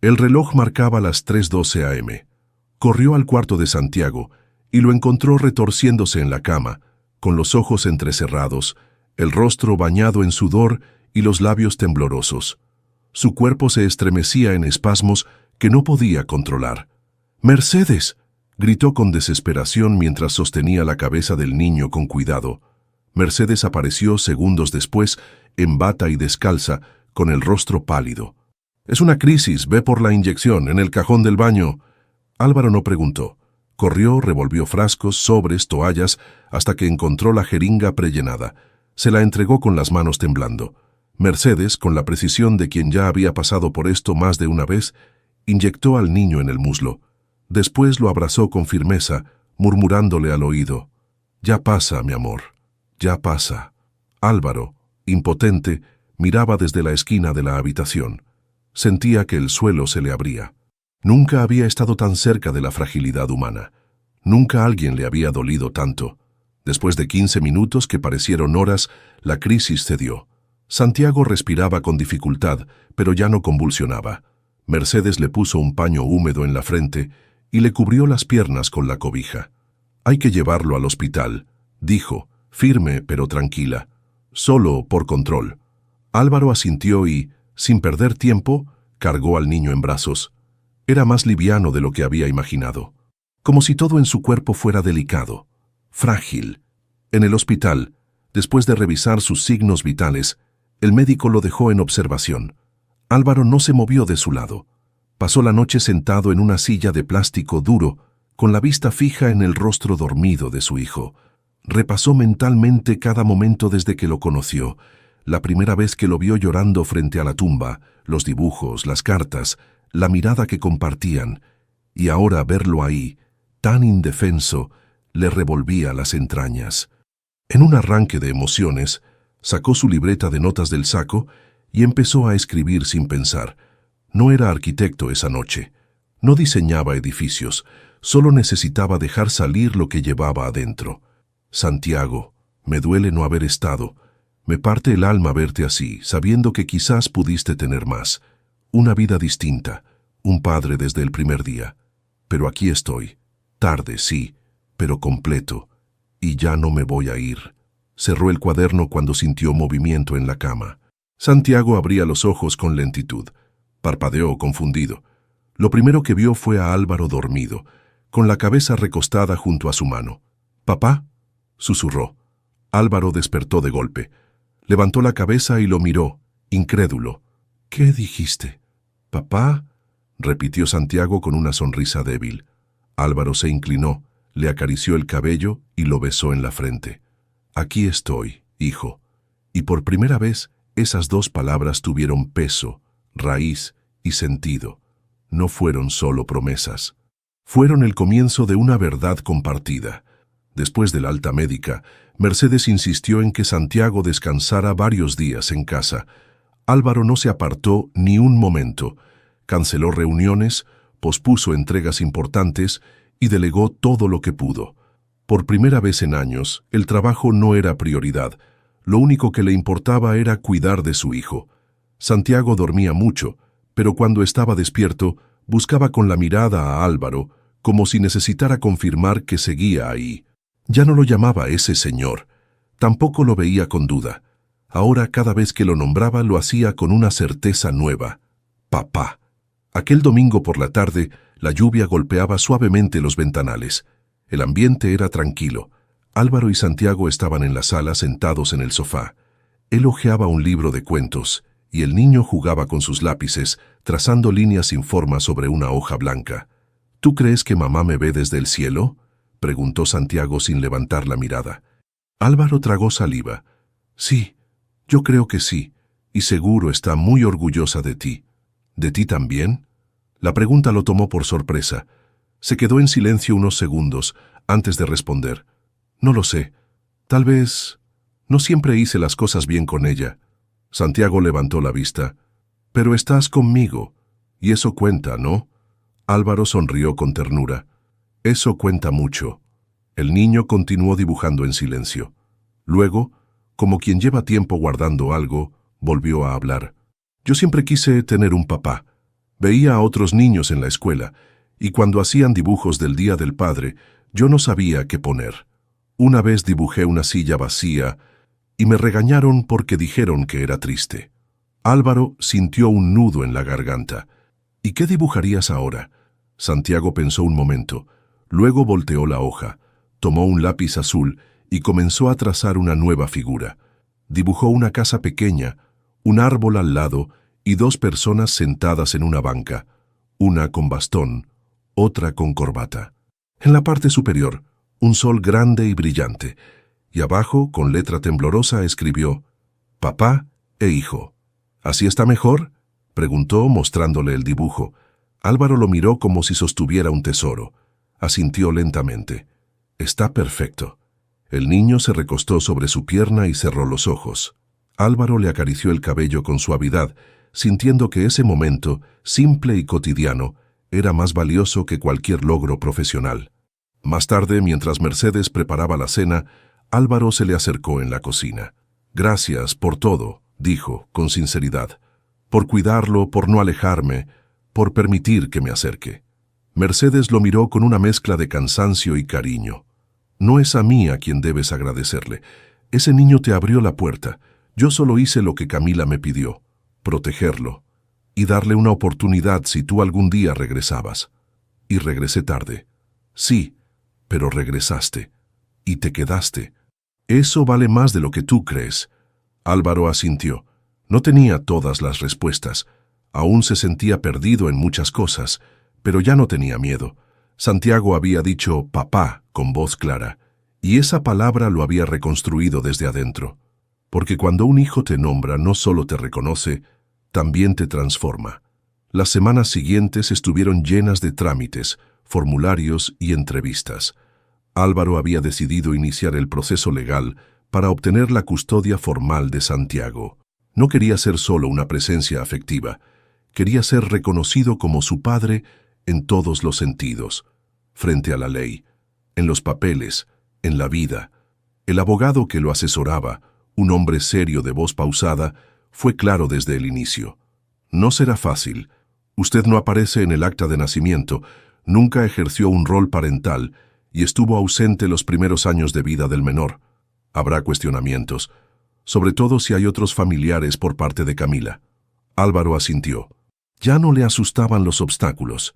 El reloj marcaba las 3:12 a.m. Corrió al cuarto de Santiago y lo encontró retorciéndose en la cama, con los ojos entrecerrados, el rostro bañado en sudor y los labios temblorosos. Su cuerpo se estremecía en espasmos que no podía controlar. «¡Mercedes!», gritó con desesperación mientras sostenía la cabeza del niño con cuidado. Mercedes apareció segundos después, en bata y descalza, con el rostro pálido. «Es una crisis, ve por la inyección, en el cajón del baño». Álvaro no preguntó. Corrió, revolvió frascos, sobres, toallas, hasta que encontró la jeringa prellenada. Se la entregó con las manos temblando. Mercedes, con la precisión de quien ya había pasado por esto más de una vez, inyectó al niño en el muslo. Después lo abrazó con firmeza, murmurándole al oído: «Ya pasa, mi amor, ya pasa». Álvaro, impotente, miraba desde la esquina de la habitación. Sentía que el suelo se le abría. Nunca había estado tan cerca de la fragilidad humana. Nunca alguien le había dolido tanto. Después de 15 minutos que parecieron horas, la crisis cedió. Santiago respiraba con dificultad, pero ya no convulsionaba. Mercedes le puso un paño húmedo en la frente y le cubrió las piernas con la cobija. «Hay que llevarlo al hospital», dijo, firme pero tranquila. «Solo por control». Álvaro asintió y, sin perder tiempo, cargó al niño en brazos. Era más liviano de lo que había imaginado. Como si todo en su cuerpo fuera delicado, frágil. En el hospital, después de revisar sus signos vitales, el médico lo dejó en observación. Álvaro no se movió de su lado. Pasó la noche sentado en una silla de plástico duro, con la vista fija en el rostro dormido de su hijo. Repasó mentalmente cada momento desde que lo conoció, la primera vez que lo vio llorando frente a la tumba, los dibujos, las cartas, la mirada que compartían, y ahora verlo ahí, tan indefenso, le revolvía las entrañas. En un arranque de emociones, sacó su libreta de notas del saco y empezó a escribir sin pensar. No era arquitecto esa noche, no diseñaba edificios, solo necesitaba dejar salir lo que llevaba adentro. «Santiago, me duele no haber estado. Me parte el alma verte así, sabiendo que quizás pudiste tener más. Una vida distinta, un padre desde el primer día. Pero aquí estoy, tarde, sí, pero completo, y ya no me voy a ir». Cerró el cuaderno cuando sintió movimiento en la cama. Santiago abría los ojos con lentitud. Parpadeó confundido. Lo primero que vio fue a Álvaro dormido, con la cabeza recostada junto a su mano. «¿Papá?», susurró. Álvaro despertó de golpe. Levantó la cabeza y lo miró, incrédulo. «¿Qué dijiste?». «¿Papá?», repitió Santiago con una sonrisa débil. Álvaro se inclinó, le acarició el cabello y lo besó en la frente. «Aquí estoy, hijo». Y por primera vez, esas dos palabras tuvieron peso, raíz y sentido. No fueron solo promesas. Fueron el comienzo de una verdad compartida. Después de la alta médica, Mercedes insistió en que Santiago descansara varios días en casa. Álvaro no se apartó ni un momento. Canceló reuniones, pospuso entregas importantes y delegó todo lo que pudo. Por primera vez en años, el trabajo no era prioridad. Lo único que le importaba era cuidar de su hijo. Santiago dormía mucho, pero cuando estaba despierto, buscaba con la mirada a Álvaro, como si necesitara confirmar que seguía ahí. Ya no lo llamaba ese señor. Tampoco lo veía con duda. Ahora, cada vez que lo nombraba, lo hacía con una certeza nueva. Papá. Aquel domingo por la tarde, la lluvia golpeaba suavemente los ventanales. El ambiente era tranquilo. Álvaro y Santiago estaban en la sala sentados en el sofá. Él hojeaba un libro de cuentos y el niño jugaba con sus lápices, trazando líneas sin forma sobre una hoja blanca. ¿Tú crees que mamá me ve desde el cielo?, preguntó Santiago sin levantar la mirada. Álvaro tragó saliva. Sí, yo creo que sí, y seguro está muy orgullosa de ti. ¿De ti también? La pregunta lo tomó por sorpresa. Se quedó en silencio unos segundos antes de responder. No lo sé. Tal vez... No siempre hice las cosas bien con ella. Santiago levantó la vista. Pero estás conmigo, y eso cuenta, ¿no? Álvaro sonrió con ternura. Eso cuenta mucho. El niño continuó dibujando en silencio. Luego, como quien lleva tiempo guardando algo, volvió a hablar. Yo siempre quise tener un papá. Veía a otros niños en la escuela, y cuando hacían dibujos del Día del Padre, yo no sabía qué poner. Una vez dibujé una silla vacía, y me regañaron porque dijeron que era triste. Álvaro sintió un nudo en la garganta. ¿Y qué dibujarías ahora? Santiago pensó un momento. Luego volteó la hoja, tomó un lápiz azul y comenzó a trazar una nueva figura. Dibujó una casa pequeña, un árbol al lado y dos personas sentadas en una banca, una con bastón, otra con corbata. En la parte superior, un sol grande y brillante, y abajo, con letra temblorosa, escribió «Papá e hijo». ¿Así está mejor?, preguntó mostrándole el dibujo. Álvaro lo miró como si sostuviera un tesoro. Asintió lentamente. «Está perfecto». El niño se recostó sobre su pierna y cerró los ojos. Álvaro le acarició el cabello con suavidad, sintiendo que ese momento, simple y cotidiano, era más valioso que cualquier logro profesional. Más tarde, mientras Mercedes preparaba la cena, Álvaro se le acercó en la cocina. «Gracias por todo», dijo, con sinceridad. «Por cuidarlo, por no alejarme, por permitir que me acerque». Mercedes lo miró con una mezcla de cansancio y cariño. «No es a mí a quien debes agradecerle. Ese niño te abrió la puerta. Yo solo hice lo que Camila me pidió, protegerlo, y darle una oportunidad si tú algún día regresabas. Y regresé tarde. Sí, pero regresaste. Y te quedaste. Eso vale más de lo que tú crees». Álvaro asintió. No tenía todas las respuestas. Aún se sentía perdido en muchas cosas, pero ya no tenía miedo. Santiago había dicho «papá» con voz clara, y esa palabra lo había reconstruido desde adentro. Porque cuando un hijo te nombra, no solo te reconoce, también te transforma. Las semanas siguientes estuvieron llenas de trámites, formularios y entrevistas. Álvaro había decidido iniciar el proceso legal para obtener la custodia formal de Santiago. No quería ser solo una presencia afectiva, quería ser reconocido como su padre en todos los sentidos, frente a la ley, en los papeles, en la vida. El abogado que lo asesoraba, un hombre serio de voz pausada, fue claro desde el inicio. «No será fácil. Usted no aparece en el acta de nacimiento, nunca ejerció un rol parental y estuvo ausente los primeros años de vida del menor. Habrá cuestionamientos, sobre todo si hay otros familiares por parte de Camila». Álvaro asintió. Ya no le asustaban los obstáculos.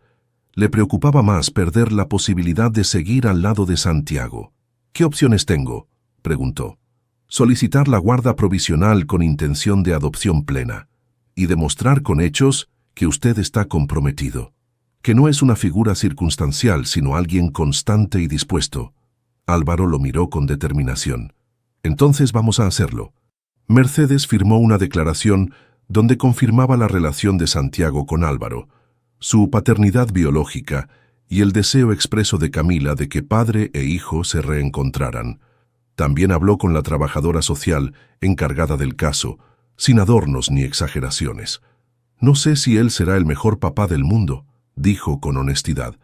Le preocupaba más perder la posibilidad de seguir al lado de Santiago. «¿Qué opciones tengo?», preguntó. «Solicitar la guarda provisional con intención de adopción plena y demostrar con hechos que usted está comprometido, que no es una figura circunstancial, sino alguien constante y dispuesto». Álvaro lo miró con determinación. «Entonces vamos a hacerlo». Mercedes firmó una declaración donde confirmaba la relación de Santiago con Álvaro, su paternidad biológica y el deseo expreso de Camila de que padre e hijo se reencontraran. También habló con la trabajadora social encargada del caso, sin adornos ni exageraciones. «No sé si él será el mejor papá del mundo», dijo con honestidad,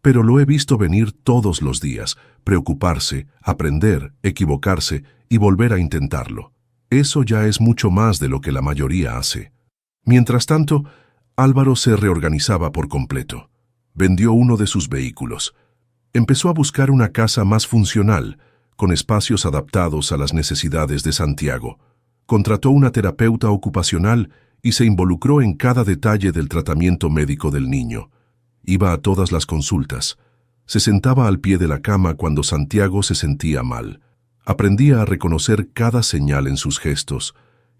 «pero lo he visto venir todos los días, preocuparse, aprender, equivocarse y volver a intentarlo. Eso ya es mucho más de lo que la mayoría hace». Mientras tanto, Álvaro se reorganizaba por completo. Vendió uno de sus vehículos. Empezó a buscar una casa más funcional, con espacios adaptados a las necesidades de Santiago. Contrató una terapeuta ocupacional y se involucró en cada detalle del tratamiento médico del niño. Iba a todas las consultas. Se sentaba al pie de la cama cuando Santiago se sentía mal. Aprendía a reconocer cada señal en sus gestos,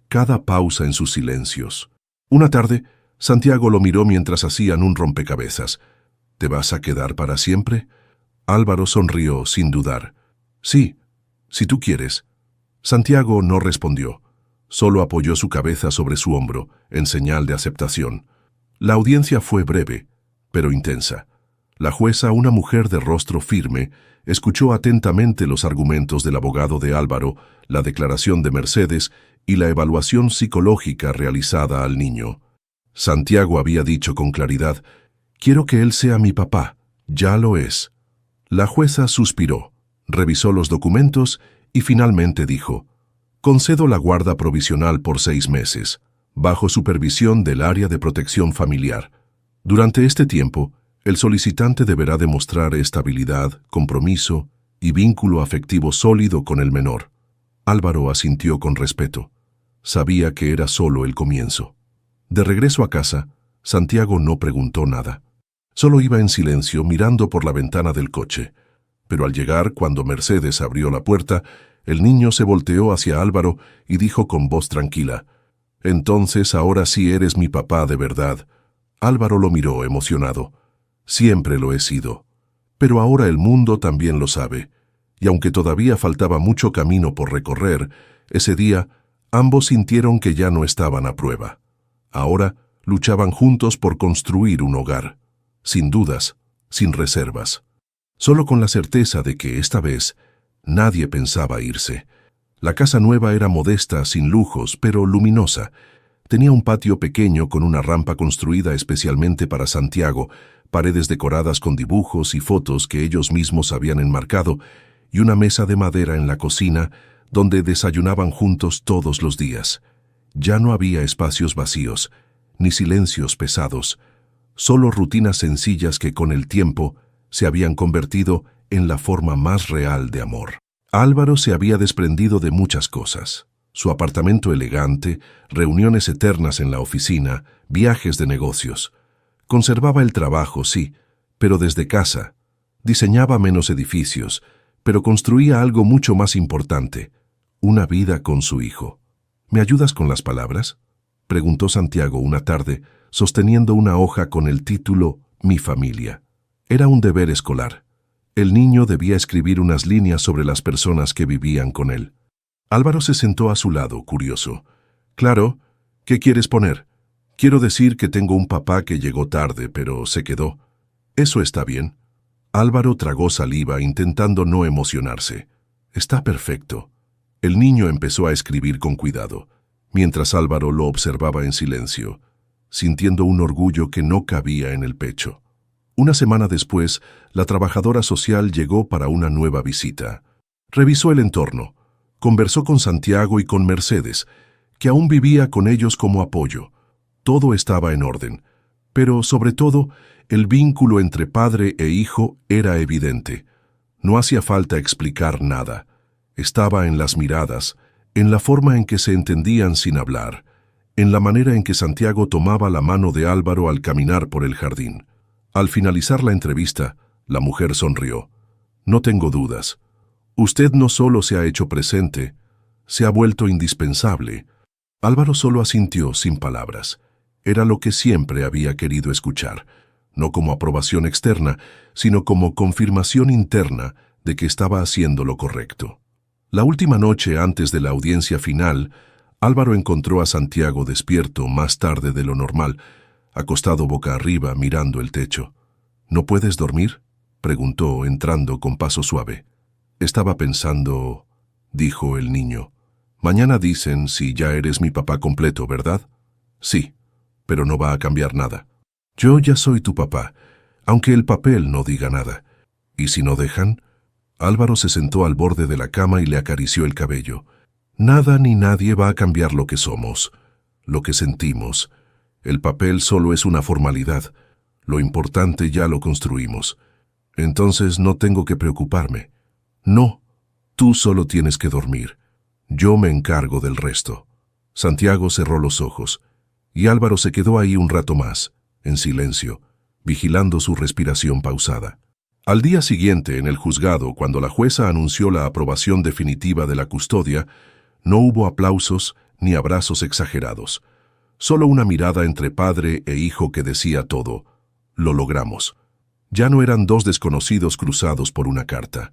cada pausa en sus silencios. Una tarde, Santiago lo miró mientras hacían un rompecabezas. ¿Te vas a quedar para siempre? Álvaro sonrió sin dudar. Sí, si tú quieres. Santiago no respondió. Solo apoyó su cabeza sobre su hombro, en señal de aceptación. La audiencia fue breve, pero intensa. La jueza, una mujer de rostro firme, escuchó atentamente los argumentos del abogado de Álvaro, la declaración de Mercedes y la evaluación psicológica realizada al niño. Santiago había dicho con claridad: «Quiero que él sea mi papá. Ya lo es». La jueza suspiró, revisó los documentos y finalmente dijo: «Concedo la guarda provisional por 6 meses, bajo supervisión del área de protección familiar. Durante este tiempo, el solicitante deberá demostrar estabilidad, compromiso y vínculo afectivo sólido con el menor». Álvaro asintió con respeto. Sabía que era solo el comienzo. De regreso a casa, Santiago no preguntó nada. Solo iba en silencio mirando por la ventana del coche. Pero al llegar, cuando Mercedes abrió la puerta, el niño se volteó hacia Álvaro y dijo con voz tranquila: «Entonces ahora sí eres mi papá de verdad». Álvaro lo miró emocionado. «Siempre lo he sido. Pero ahora el mundo también lo sabe». Y aunque todavía faltaba mucho camino por recorrer, ese día ambos sintieron que ya no estaban a prueba. Ahora luchaban juntos por construir un hogar. Sin dudas, sin reservas. Solo con la certeza de que esta vez nadie pensaba irse. La casa nueva era modesta, sin lujos, pero luminosa. Tenía un patio pequeño con una rampa construida especialmente para Santiago, paredes decoradas con dibujos y fotos que ellos mismos habían enmarcado, y una mesa de madera en la cocina donde desayunaban juntos todos los días. Ya no había espacios vacíos, ni silencios pesados, solo rutinas sencillas que con el tiempo se habían convertido en la forma más real de amor. Álvaro se había desprendido de muchas cosas: su apartamento elegante, reuniones eternas en la oficina, viajes de negocios. Conservaba el trabajo, sí, pero desde casa. Diseñaba menos edificios, pero construía algo mucho más importante: una vida con su hijo. «¿Me ayudas con las palabras?», preguntó Santiago una tarde, sosteniendo una hoja con el título «Mi familia». Era un deber escolar. El niño debía escribir unas líneas sobre las personas que vivían con él. Álvaro se sentó a su lado, curioso. «Claro, ¿qué quieres poner?». «Quiero decir que tengo un papá que llegó tarde, pero se quedó». «Eso está bien». Álvaro tragó saliva intentando no emocionarse. «Está perfecto». El niño empezó a escribir con cuidado, mientras Álvaro lo observaba en silencio, sintiendo un orgullo que no cabía en el pecho. Una semana después, la trabajadora social llegó para una nueva visita. Revisó el entorno, conversó con Santiago y con Mercedes, que aún vivía con ellos como apoyo. Todo estaba en orden, pero sobre todo, el vínculo entre padre e hijo era evidente. No hacía falta explicar nada. Estaba en las miradas, en la forma en que se entendían sin hablar, en la manera en que Santiago tomaba la mano de Álvaro al caminar por el jardín. Al finalizar la entrevista, la mujer sonrió. «No tengo dudas. Usted no solo se ha hecho presente, se ha vuelto indispensable». Álvaro solo asintió sin palabras. Era lo que siempre había querido escuchar, no como aprobación externa, sino como confirmación interna de que estaba haciendo lo correcto. La última noche antes de la audiencia final, Álvaro encontró a Santiago despierto más tarde de lo normal, acostado boca arriba mirando el techo. «¿No puedes dormir?», preguntó entrando con paso suave. «Estaba pensando», dijo el niño. «Mañana dicen si ya eres mi papá completo, ¿verdad?». «Sí, pero no va a cambiar nada. Yo ya soy tu papá, aunque el papel no diga nada». «¿Y si no dejan?». Álvaro se sentó al borde de la cama y le acarició el cabello. «Nada ni nadie va a cambiar lo que somos, lo que sentimos. El papel solo es una formalidad. Lo importante ya lo construimos. Entonces no tengo que preocuparme». «No, tú solo tienes que dormir. Yo me encargo del resto». Santiago cerró los ojos. Y Álvaro se quedó ahí un rato más, en silencio, vigilando su respiración pausada. Al día siguiente, en el juzgado, cuando la jueza anunció la aprobación definitiva de la custodia, no hubo aplausos ni abrazos exagerados. Solo una mirada entre padre e hijo que decía todo: lo logramos. Ya no eran dos desconocidos cruzados por una carta.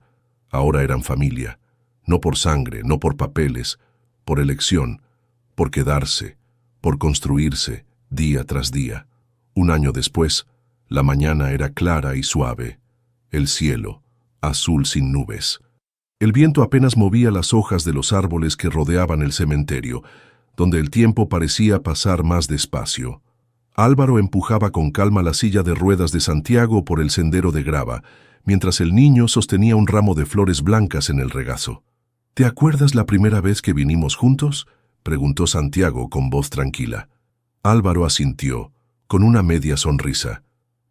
Ahora eran familia. No por sangre, no por papeles, por elección, por quedarse, por construirse, día tras día. Un año después, la mañana era clara y suave. El cielo, azul sin nubes. El viento apenas movía las hojas de los árboles que rodeaban el cementerio, donde el tiempo parecía pasar más despacio. Álvaro empujaba con calma la silla de ruedas de Santiago por el sendero de grava, mientras el niño sostenía un ramo de flores blancas en el regazo. ¿Te acuerdas la primera vez que vinimos juntos?, preguntó Santiago con voz tranquila. Álvaro asintió, con una media sonrisa.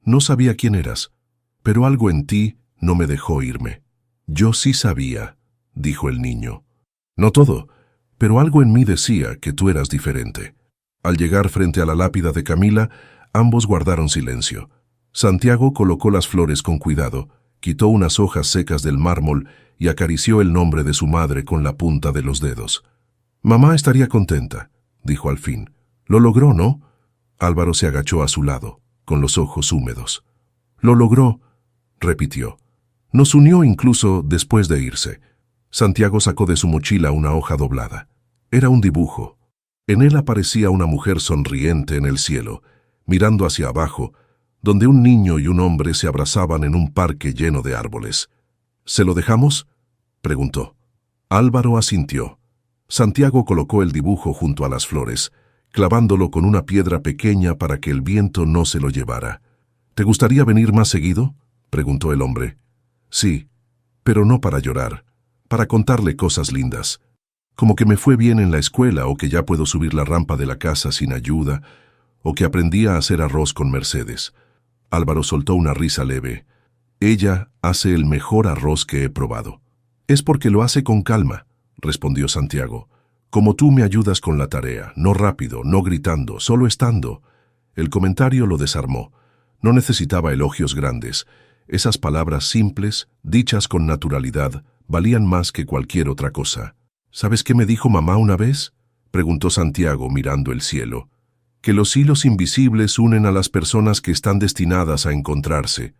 No sabía quién eras, pero algo en ti no me dejó irme. Yo sí sabía, dijo el niño. No todo, pero algo en mí decía que tú eras diferente. Al llegar frente a la lápida de Camila, ambos guardaron silencio. Santiago colocó las flores con cuidado, quitó unas hojas secas del mármol y acarició el nombre de su madre con la punta de los dedos. Mamá estaría contenta, dijo al fin. Lo logró, ¿no? Álvaro se agachó a su lado, con los ojos húmedos. Lo logró, repitió. Nos unió incluso después de irse. Santiago sacó de su mochila una hoja doblada. Era un dibujo. En él aparecía una mujer sonriente en el cielo, mirando hacia abajo, donde un niño y un hombre se abrazaban en un parque lleno de árboles. ¿Se lo dejamos?, preguntó. Álvaro asintió. Santiago colocó el dibujo junto a las flores, clavándolo con una piedra pequeña para que el viento no se lo llevara. ¿Te gustaría venir más seguido?, preguntó el hombre. Sí, pero no para llorar, para contarle cosas lindas. Como que me fue bien en la escuela, o que ya puedo subir la rampa de la casa sin ayuda, o que aprendí a hacer arroz con Mercedes. Álvaro soltó una risa leve. Ella hace el mejor arroz que he probado. Es porque lo hace con calma, respondió Santiago. Como tú me ayudas con la tarea, no rápido, no gritando, solo estando. El comentario lo desarmó. No necesitaba elogios grandes. Esas palabras simples, dichas con naturalidad, valían más que cualquier otra cosa. ¿Sabes qué me dijo mamá una vez?, preguntó Santiago mirando el cielo. Que los hilos invisibles unen a las personas que están destinadas a encontrarse,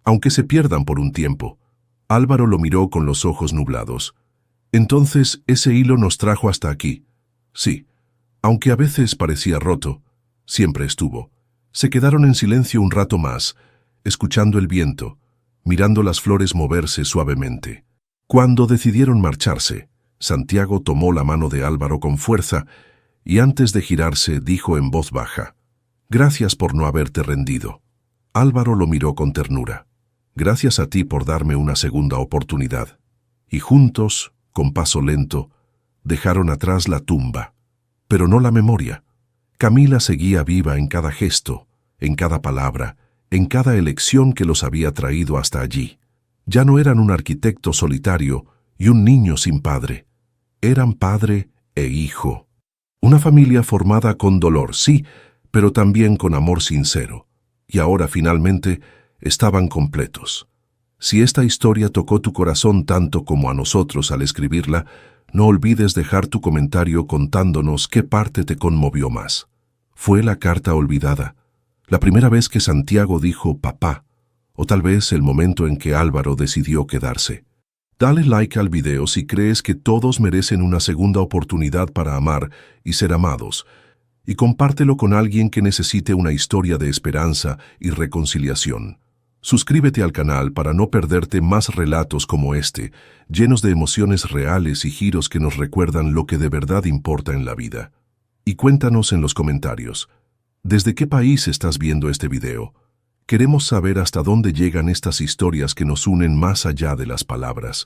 aunque se pierdan por un tiempo. Álvaro lo miró con los ojos nublados. Entonces ese hilo nos trajo hasta aquí. Sí, aunque a veces parecía roto, siempre estuvo. Se quedaron en silencio un rato más, escuchando el viento, mirando las flores moverse suavemente. Cuando decidieron marcharse, Santiago tomó la mano de Álvaro con fuerza y antes de girarse dijo en voz baja: «Gracias por no haberte rendido». Álvaro lo miró con ternura. «Gracias a ti por darme una segunda oportunidad». Y juntos, con paso lento, dejaron atrás la tumba, pero no la memoria. Camila seguía viva en cada gesto, en cada palabra, en cada elección que los había traído hasta allí. Ya no eran un arquitecto solitario y un niño sin padre. Eran padre e hijo. Una familia formada con dolor, sí, pero también con amor sincero. Y ahora finalmente estaban completos. Si esta historia tocó tu corazón tanto como a nosotros al escribirla, no olvides dejar tu comentario contándonos qué parte te conmovió más. ¿Fue la carta olvidada? ¿La primera vez que Santiago dijo papá? ¿O tal vez el momento en que Álvaro decidió quedarse? Dale like al video si crees que todos merecen una segunda oportunidad para amar y ser amados, y compártelo con alguien que necesite una historia de esperanza y reconciliación. Suscríbete al canal para no perderte más relatos como este, llenos de emociones reales y giros que nos recuerdan lo que de verdad importa en la vida. Y cuéntanos en los comentarios, ¿desde qué país estás viendo este video? Queremos saber hasta dónde llegan estas historias que nos unen más allá de las palabras.